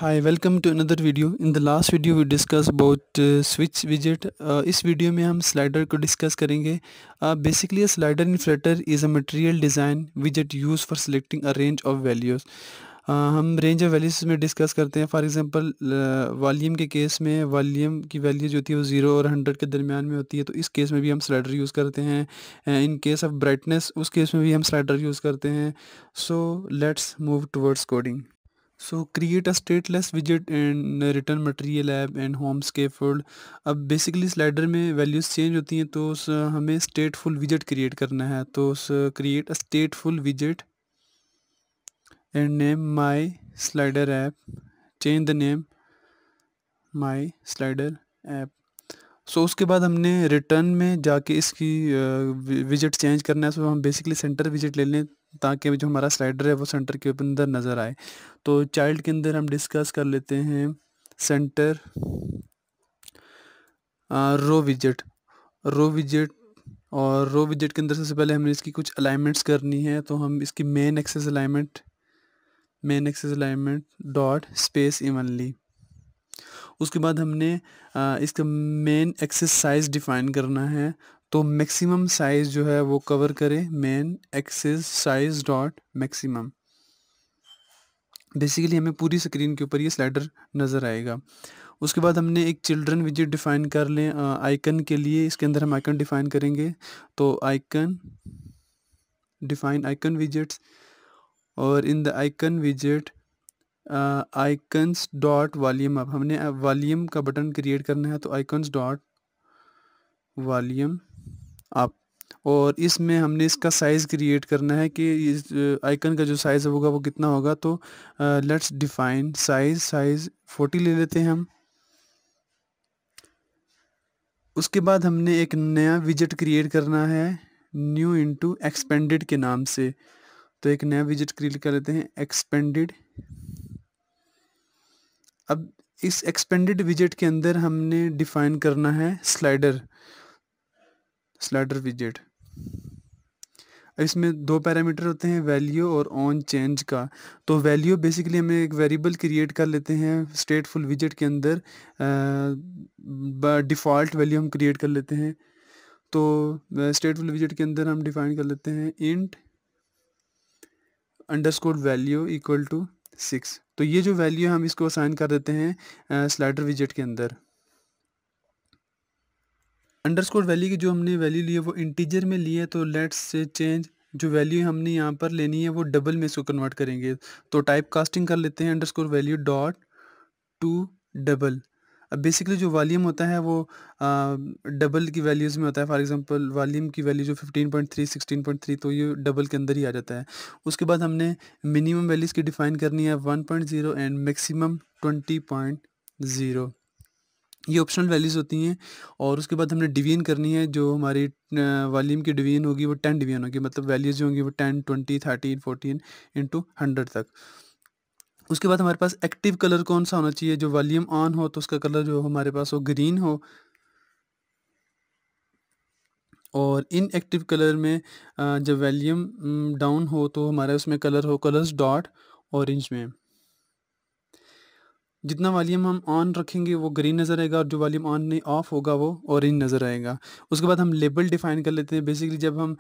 Hi, welcome to another video. In the last video we discussed about switch widget. इस video में हम slider को discuss करेंगे. Basically a slider in Flutter is a material design widget used for selecting a range of values. हम range of values में discuss करते हैं. For example volume के केस में वॉल्यूम की वैल्यू जो होती है वो 0 और 100 के दरमियान में होती है, तो इस केस में भी हम स्लाइडर यूज़ करते हैं. इन केस ऑफ ब्राइटनेस उस केस में भी हम स्लाइडर यूज़ करते हैं. So let's move towards coding. So create a stateless widget and return material app and home scaffold. अब बेसिकली स्लाइडर में वैल्यूज़ चेंज होती हैं, तो हमें स्टेटफुल विजेट क्रिएट करना है. तो क्रिएट अ स्टेटफुल विजेट and name my slider app. Change the name my slider app. So उसके बाद हमने रिटर्न में जाके इसकी विजेट चेंज करना है. सो हम बेसिकली सेंटर विजेट ले लें ताकि जो हमारा स्लाइडर है वो सेंटर के अंदर नज़र आए. तो चाइल्ड के अंदर हम डिस्कस कर लेते हैं सेंटर रो विजेट. रो विजेट और रो विजेट के अंदर सबसे पहले हमें इसकी कुछ अलाइनमेंट्स करनी है. तो हम इसकी main axis alignment dot space evenly. उसके बाद हमने इसका मेन एक्सेस साइज़ डिफ़ाइन करना है. तो मैक्सिमम साइज़ जो है वो कवर करे main axis size dot maximum. Basically हमें पूरी स्क्रीन के ऊपर ये स्लाइडर नज़र आएगा. उसके बाद हमने एक चिल्ड्रन विजेट डिफ़ाइन कर लें आइकन के लिए. इसके अंदर हम आइकन डिफ़ाइन करेंगे. तो आइकन डिफ़ाइन आइकन विजेट्स, और इन द आइकन विजेट आइकन्स डॉट वॉल्यूम अप. हमने वॉल्यूम का बटन क्रिएट करना है, तो आइकन्स डॉट वॉल्यूम अप. और इसमें हमने इसका साइज़ क्रिएट करना है कि इस आइकन का जो साइज़ होगा वो कितना होगा. तो लेट्स डिफाइन साइज़ 40 ले लेते हैं हम. उसके बाद हमने एक नया विजेट क्रिएट करना है न्यू इनटू एक्सपेंडेड के नाम से. तो एक नया विजेट क्रिएट कर लेते हैं एक्सपेंडेड. अब इस एक्सपेंडेड विजेट के अंदर हमने डिफाइन करना है स्लाइडर विजेट. इसमें दो पैरामीटर होते हैं, वैल्यू और ऑन चेंज का. तो वैल्यू बेसिकली हमें एक वेरिएबल क्रिएट कर लेते हैं स्टेटफुल विजेट के अंदर. डिफ़ॉल्ट वैल्यू हम क्रिएट कर लेते हैं. तो स्टेटफुल विजेट के अंदर हम डिफाइन कर लेते हैं int underscore value equal to 6. तो ये जो वैल्यू है हम इसको असाइन कर देते हैं स्लाइडर विजेट के अंदर. अंडरस्कोर वैल्यू की जो हमने वैल्यू ली है वो इंटीजर में ली है. तो लेट्स से चेंज जो वैल्यू हमने यहाँ पर लेनी है वो डबल में इसको कन्वर्ट करेंगे. तो टाइप कास्टिंग कर लेते हैं underscore value dot to double. अब बेसिकली जो वॉल्यूम होता है वो डबल की वैल्यूज़ में होता है. फॉर एग्जांपल वॉल्यूम की वैल्यू जो 15.3 16.3, तो ये डबल के अंदर ही आ जाता है. उसके बाद हमने मिनिमम वैल्यूज़ की डिफ़ाइन करनी है 1.0 एंड मैक्सिमम 20.0. ये ऑप्शनल वैल्यूज़ होती हैं. और उसके बाद हमने डिवीजन करनी है. जो हमारी वॉल्यूम की डिवीजन होगी वो 10 डिवीजन होगी. मतलब वैल्यूज़ जो होंगी वो 10 20 13 14 इंटू 100 तक. उसके बाद हमारे पास एक्टिव कलर कौन सा होना चाहिए. जो वॉल्यूम ऑन हो तो उसका कलर जो हमारे पास हो ग्रीन हो, और इन एक्टिव कलर में जब वॉल्यूम डाउन हो तो हमारे उसमें कलर हो कलर्स डॉट ऑरेंज में. जितना वॉल्यूम हम ऑन रखेंगे वो ग्रीन नज़र आएगा, और जो वॉल्यूम ऑन नहीं ऑफ होगा वो ऑरेंज नज़र आएगा. उसके बाद हम लेबल डिफ़ाइन कर लेते हैं. बेसिकली जब हम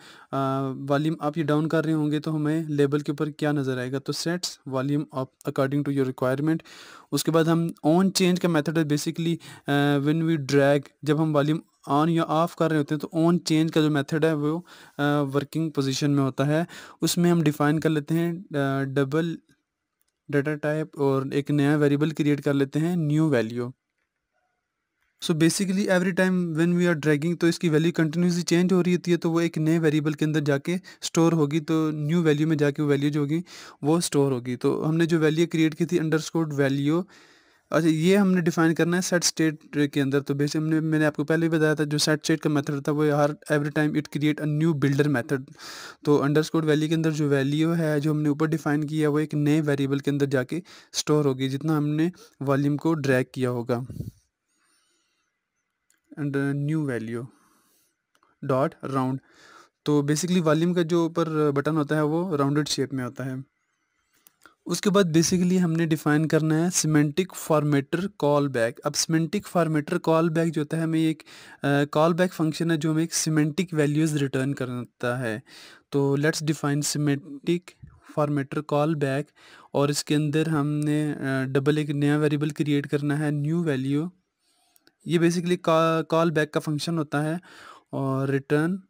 वॉल्यूम अप या डाउन कर रहे होंगे तो हमें लेबल के ऊपर क्या नज़र आएगा. तो sets volume up according to your requirement. उसके बाद हम ऑन चेंज का मेथड है बेसिकली व्हेन वी ड्रैग. जब हम वॉल्यूम ऑन या ऑफ कर रहे होते हैं तो ऑन चेंज का जो मेथड है वो वर्किंग पोजीशन में होता है. उसमें हम डिफ़ाइन कर लेते हैं डबल डाटा टाइप और एक नया वेरिएबल क्रिएट कर लेते हैं new value. So basically every time when we are dragging तो इसकी वैल्यू कंटिन्यूसली चेंज हो रही होती है, तो वो एक नए वेरिएबल के अंदर जाके स्टोर होगी. तो न्यू वैल्यू में जाके वो वैल्यू जो होगी वो स्टोर होगी. तो हमने जो वैल्यू क्रिएट की थी अंडरस्कोर वैल्यू, अच्छा ये हमने डिफाइन करना है सेट स्टेट के अंदर. तो बेसिक मैंने आपको पहले भी बताया था जो सेट स्टेट का मेथड था वो हर every time it create a new builder method. तो अंडरस्कोर वैल्यू के अंदर जो वैल्यू है जो हमने ऊपर डिफाइन किया वो एक नए वेरिएबल के अंदर जाके स्टोर होगी जितना हमने वॉल्यूम को ड्रैग किया होगा. And new value dot round. तो बेसिकली वॉल्यूम का जो ऊपर बटन होता है वो राउंडेड शेप में होता है. उसके बाद बेसिकली हमने डिफ़ाइन करना है सिमेंटिक फॉर्मेटर कॉल बैक। अब सिमेंटिक फॉर्मेटर कॉल बैक जो होता है, हमें एक कॉल बैक फंक्शन है जो हमें एक सिमेंटिक वैल्यूज़ रिटर्न करता है। तो let's define semantic formatter call back, और इसके अंदर हमने डबल एक नया वेरिएबल क्रिएट करना है, न्यू वैल्यू। ये बेसिकली कॉल बैक का फंक्शन होता है, और रिटर्न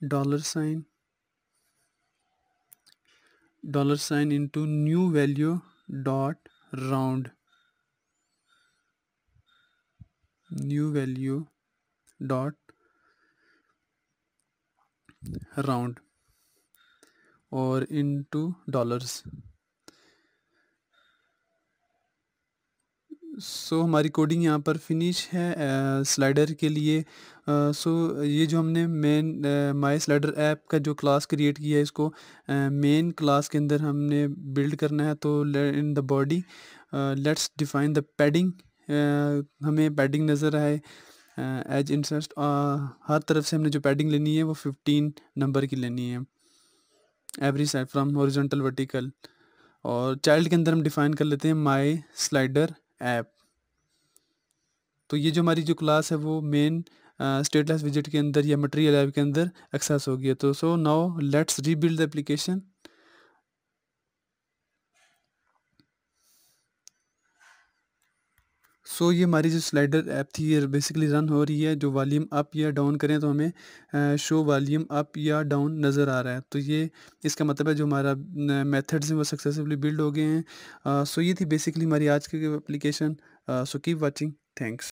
$साइन into new value dot round, new value dot round, और इनटू डॉलर्स। सो हमारी कोडिंग यहाँ पर फिनिश है स्लाइडर के लिए। सो ये जो हमने मेन माई स्लाइडर ऐप का जो क्लास क्रिएट किया है, इसको मेन क्लास के अंदर हमने बिल्ड करना है। तो in the body let's define the padding. हमें पैडिंग नज़र आए एज इंसर्ट, हर तरफ से हमने जो पैडिंग लेनी है वो 15 नंबर की लेनी है, every side from horizontal vertical. और चाइल्ड के अंदर हम डिफाइन कर लेते हैं माई स्लाइडर ऐप। तो ये जो हमारी जो क्लास है वो मेन स्टेटस विजिट के अंदर या मटेरियल ऐप के अंदर एक्सेस हो गया। तो so now let's rebuild the application. So ये हमारी जो स्लाइडर ऐप थी ये बेसिकली रन हो रही है। जो वॉल्यूम अप या डाउन करें तो हमें शो वॉल्यूम अप या डाउन नज़र आ रहा है। तो ये इसका मतलब है जो हमारा मेथड्स हैं वो सक्सेसफुली बिल्ड हो गए हैं। सो ये थी बेसिकली हमारी आज की application. So keep watching, thanks.